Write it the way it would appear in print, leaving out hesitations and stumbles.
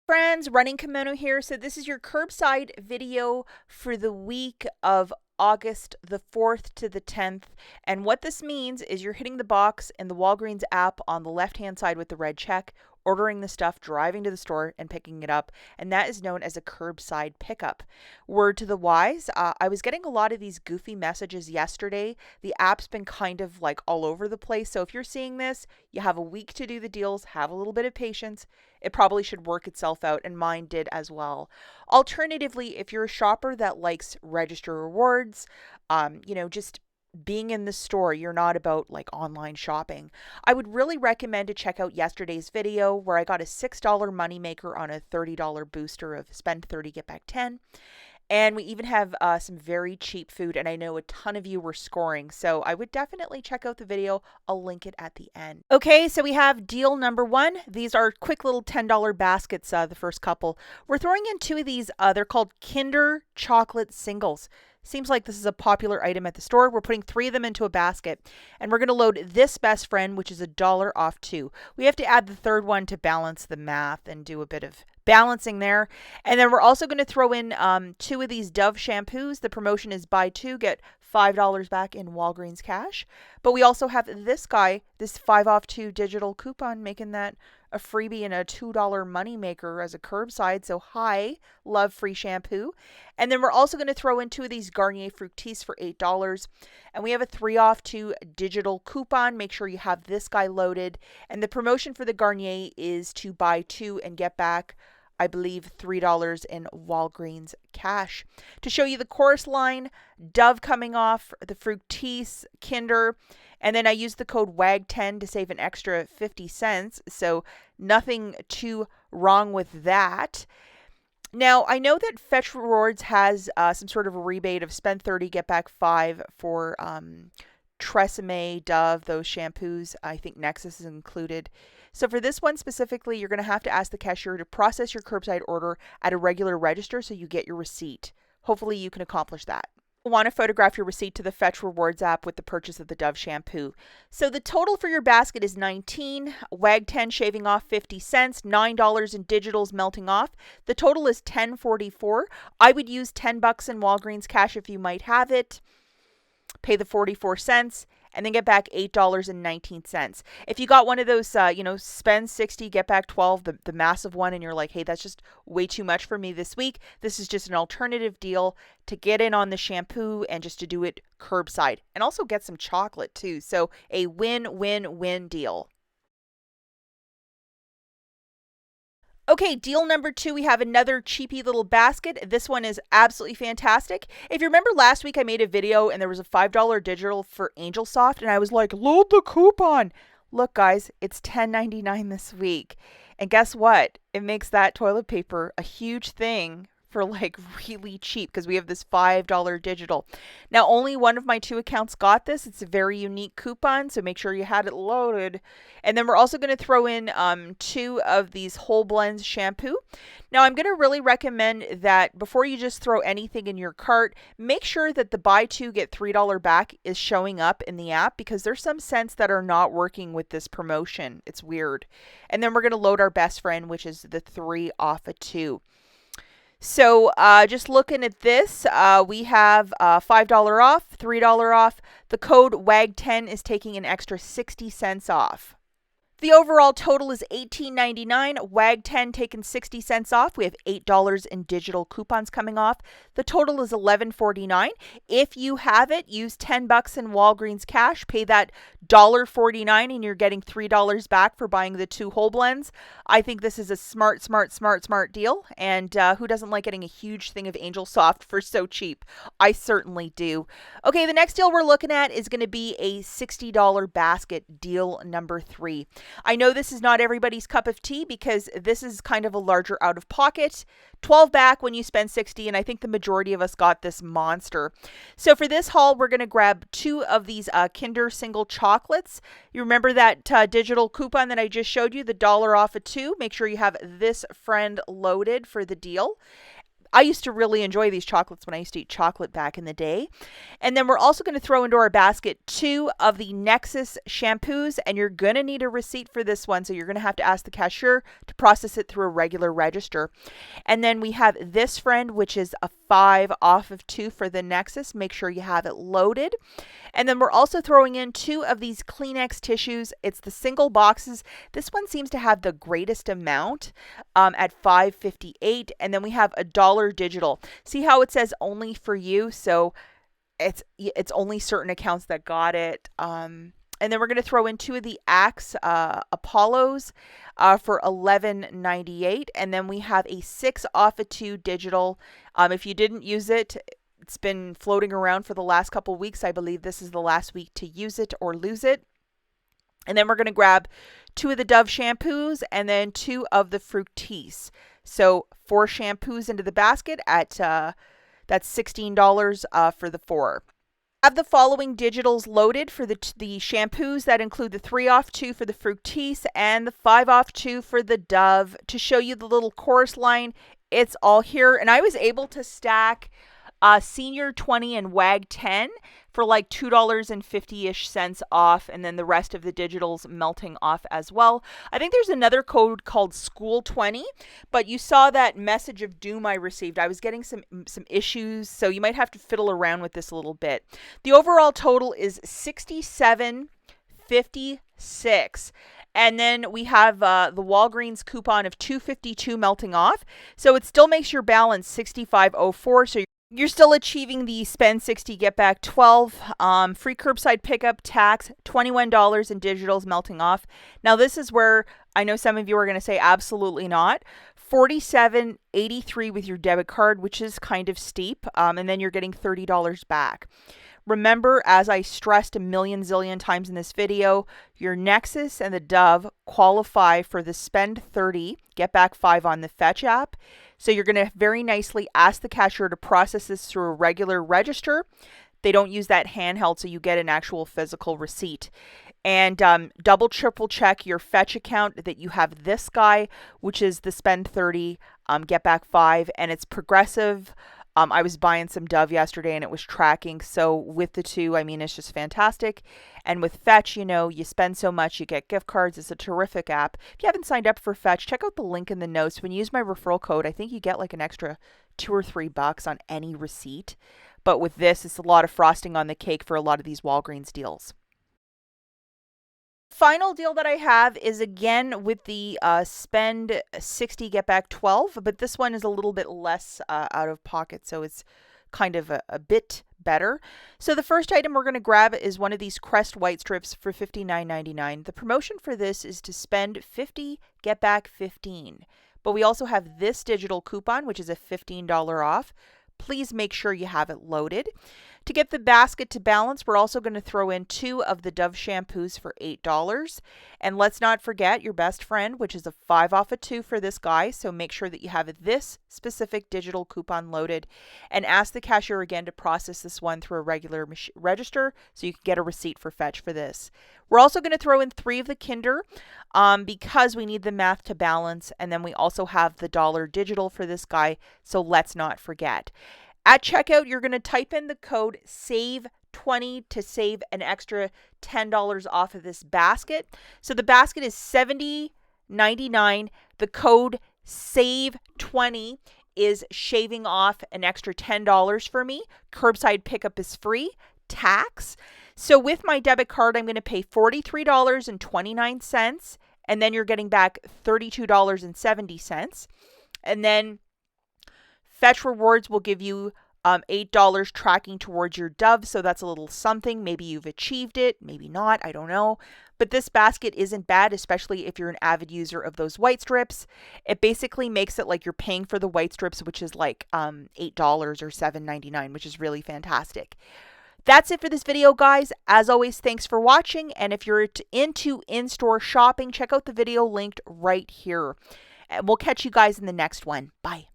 Friends, Running Kimono here. So this is your curbside video for the week of August the 4th to the 10th. And what this means is you're hitting the box in the Walgreens app on the left-hand side with the red check, ordering the stuff, driving to the store, and picking it up. And that is known as a curbside pickup. Word to the wise, I was getting a lot of these goofy messages yesterday. The app's been kind of like all over the place. So if you're seeing this, you have a week to do the deals, have a little bit of patience. It probably should work itself out, and mine did as well. Alternatively, if you're a shopper that likes register rewards, just being in the store, you're not about like online shopping, I would really recommend to check out yesterday's video where I got a $6 moneymaker on a $30 booster of spend 30, get back 10. And we even have some very cheap food, and I know a ton of you were scoring, so I would definitely check out the video. I'll link it at the end. Okay, so we have deal number one. These are quick little $10 baskets, the first couple. We're throwing in two of these. They're called Kinder chocolate singles. Seems like this is a popular item at the store. We're putting three of them into a basket, and we're going to load this best friend, which is $1 off two. We have to add the third one to balance the math and do a bit of balancing there. And then we're also going to throw in two of these Dove shampoos. The promotion is buy two, get $5 back in Walgreens cash. But we also have this guy, this 5 off 2 digital coupon, making that a freebie and a $2 moneymaker as a curbside. So love free shampoo. And then we're also going to throw in two of these Garnier Fructis for $8. And we have a 3 off 2 digital coupon. Make sure you have this guy loaded. And the promotion for the Garnier is to buy two and get back, I believe, $3 in Walgreens cash. To show you the chorus line, Dove coming off, the Fructis, Kinder, and then I used the code WAG10 to save an extra 50 cents, so nothing too wrong with that. Now, I know that Fetch Rewards has some sort of a rebate of spend 30, get back 5 for Tresemme, Dove, those shampoos. I think Nexus is included. So for this one specifically, you're going to have to ask the cashier to process your curbside order at a regular register so you get your receipt. Hopefully you can accomplish that. You'll want to photograph your receipt to the Fetch Rewards app with the purchase of the Dove shampoo. So the total for your basket is $19, WAG 10 shaving off 50 cents, $9 in digitals melting off. The total is $10.44. I would use $10 in Walgreens cash if you might have it. Pay the 44 cents and then get back $8.19. If you got one of those, spend 60, get back 12, the massive one, and you're like, hey, that's just way too much for me this week. This is just an alternative deal to get in on the shampoo and just to do it curbside and also get some chocolate too. So a win-win-win deal. Okay, deal number two, we have another cheapy little basket. This one is absolutely fantastic. If you remember last week, I made a video and there was a $5 digital for Angel Soft, and I was like, load the coupon. Look, guys, it's $10.99 this week. And guess what? It makes that toilet paper a huge thing for like really cheap because we have this $5 digital. Now, only one of my two accounts got this. It's a very unique coupon, so make sure you had it loaded. And then we're also going to throw in two of these Whole Blends shampoo. Now, I'm going to really recommend that before you just throw anything in your cart, make sure that the buy two, get $3 back is showing up in the app because there's some scents that are not working with this promotion. It's weird. And then we're going to load our best friend, which is the 3 off a 2. So just looking at this, we have $5 off, $3 off. The code WAG10 is taking an extra 60 cents off. The overall total is $18.99. WAG 10 taking 60 cents off. We have $8 in digital coupons coming off. The total is $11.49. If you have it, use $10 in Walgreens cash. Pay that $1.49 and you're getting $3 back for buying the 2 whole blends. I think this is a smart deal. And who doesn't like getting a huge thing of Angel Soft for so cheap? I certainly do. Okay, the next deal we're looking at is going to be a $60 basket, deal number 3. I know this is not everybody's cup of tea because this is kind of a larger out of pocket. 12 back when you spend 60, and I think the majority of us got this monster. So for this haul, we're going to grab 2 of these Kinder single chocolates. You remember that digital coupon that I just showed you, the $1 off of 2? Make sure you have this friend loaded for the deal. I used to really enjoy these chocolates when I used to eat chocolate back in the day. And then we're also going to throw into our basket 2 of the Nexus shampoos, and you're going to need a receipt for this one. So you're going to have to ask the cashier to process it through a regular register. And then we have this friend, which is a 5 off of 2 for the Nexus. Make sure you have it loaded. And then we're also throwing in 2 of these Kleenex tissues. It's the single boxes. This one seems to have the greatest amount at $5.58. And then we have $1 digital. See how it says only for you? So it's only certain accounts that got it. And then we're going to throw in 2 of the Axe Apollos for $11.98. And then we have a 6 off of 2 digital. If you didn't use it, it's been floating around for the last couple weeks. I believe this is the last week to use it or lose it. And then we're going to grab 2 of the Dove shampoos and then 2 of the Fructis. So 4 shampoos into the basket at that's $16 for the 4. Have the following digitals loaded for the shampoos that include the 3 off 2 for the Fructis and the 5 off 2 for the Dove. To show you the little chorus line, it's all here. And I was able to stack Senior 20 and WAG 10 for like $2.50-ish off, and then the rest of the digitals melting off as well. I think there's another code called School 20, but you saw that message of doom I received. I was getting some issues, so you might have to fiddle around with this a little bit. The overall total is $67.56. And then we have the Walgreens coupon of $2.52 melting off. So it still makes your balance $65.04. So you're still achieving the spend 60, get back 12, free curbside pickup, tax, $21 in digitals melting off. Now this is where I know some of you are going to say absolutely not. $47.83 with your debit card, which is kind of steep, and then you're getting $30 back. Remember, as I stressed a million zillion times in this video, your Nexus and the Dove qualify for the spend 30, get back 5 on the Fetch app. So you're going to very nicely ask the cashier to process this through a regular register. They don't use that handheld, so you get an actual physical receipt. And double, triple check your Fetch account that you have this guy, which is the spend 30, get back 5, and it's progressive. I was buying some Dove yesterday and it was tracking. So with the 2, I mean, it's just fantastic. And with Fetch, you know, you spend so much, you get gift cards. It's a terrific app. If you haven't signed up for Fetch, check out the link in the notes. When you use my referral code, I think you get like an extra $2 or $3 on any receipt. But with this, it's a lot of frosting on the cake for a lot of these Walgreens deals. Final deal that I have is again with the spend 60, get back 12, but this one is a little bit less out of pocket, so it's kind of a bit better. So the first item we're going to grab is one of these Crest white strips for $59.99. The promotion for this is to spend 50, get back 15. But we also have this digital coupon, which is a $15 off. Please make sure you have it loaded. To get the basket to balance, we're also going to throw in 2 of the Dove shampoos for $8. And let's not forget your best friend, which is a 5 off of 2 for this guy. So make sure that you have this specific digital coupon loaded and ask the cashier again to process this one through a regular register so you can get a receipt for Fetch for this. We're also going to throw in 3 of the Kinder because we need the math to balance. And then we also have the $1 digital for this guy. So let's not forget. At checkout, you're going to type in the code SAVE20 to save an extra $10 off of this basket. So the basket is $70.99. The code SAVE20 is shaving off an extra $10 for me. Curbside pickup is free. Tax. So with my debit card, I'm going to pay $43.29, and then you're getting back $32.70. And then Fetch Rewards will give you $8 tracking towards your Dove, so that's a little something. Maybe you've achieved it, maybe not, I don't know. But this basket isn't bad, especially if you're an avid user of those white strips. It basically makes it like you're paying for the white strips, which is like $8 or $7.99, which is really fantastic. That's it for this video, guys. As always, thanks for watching. And if you're into in-store shopping, check out the video linked right here. And we'll catch you guys in the next one. Bye.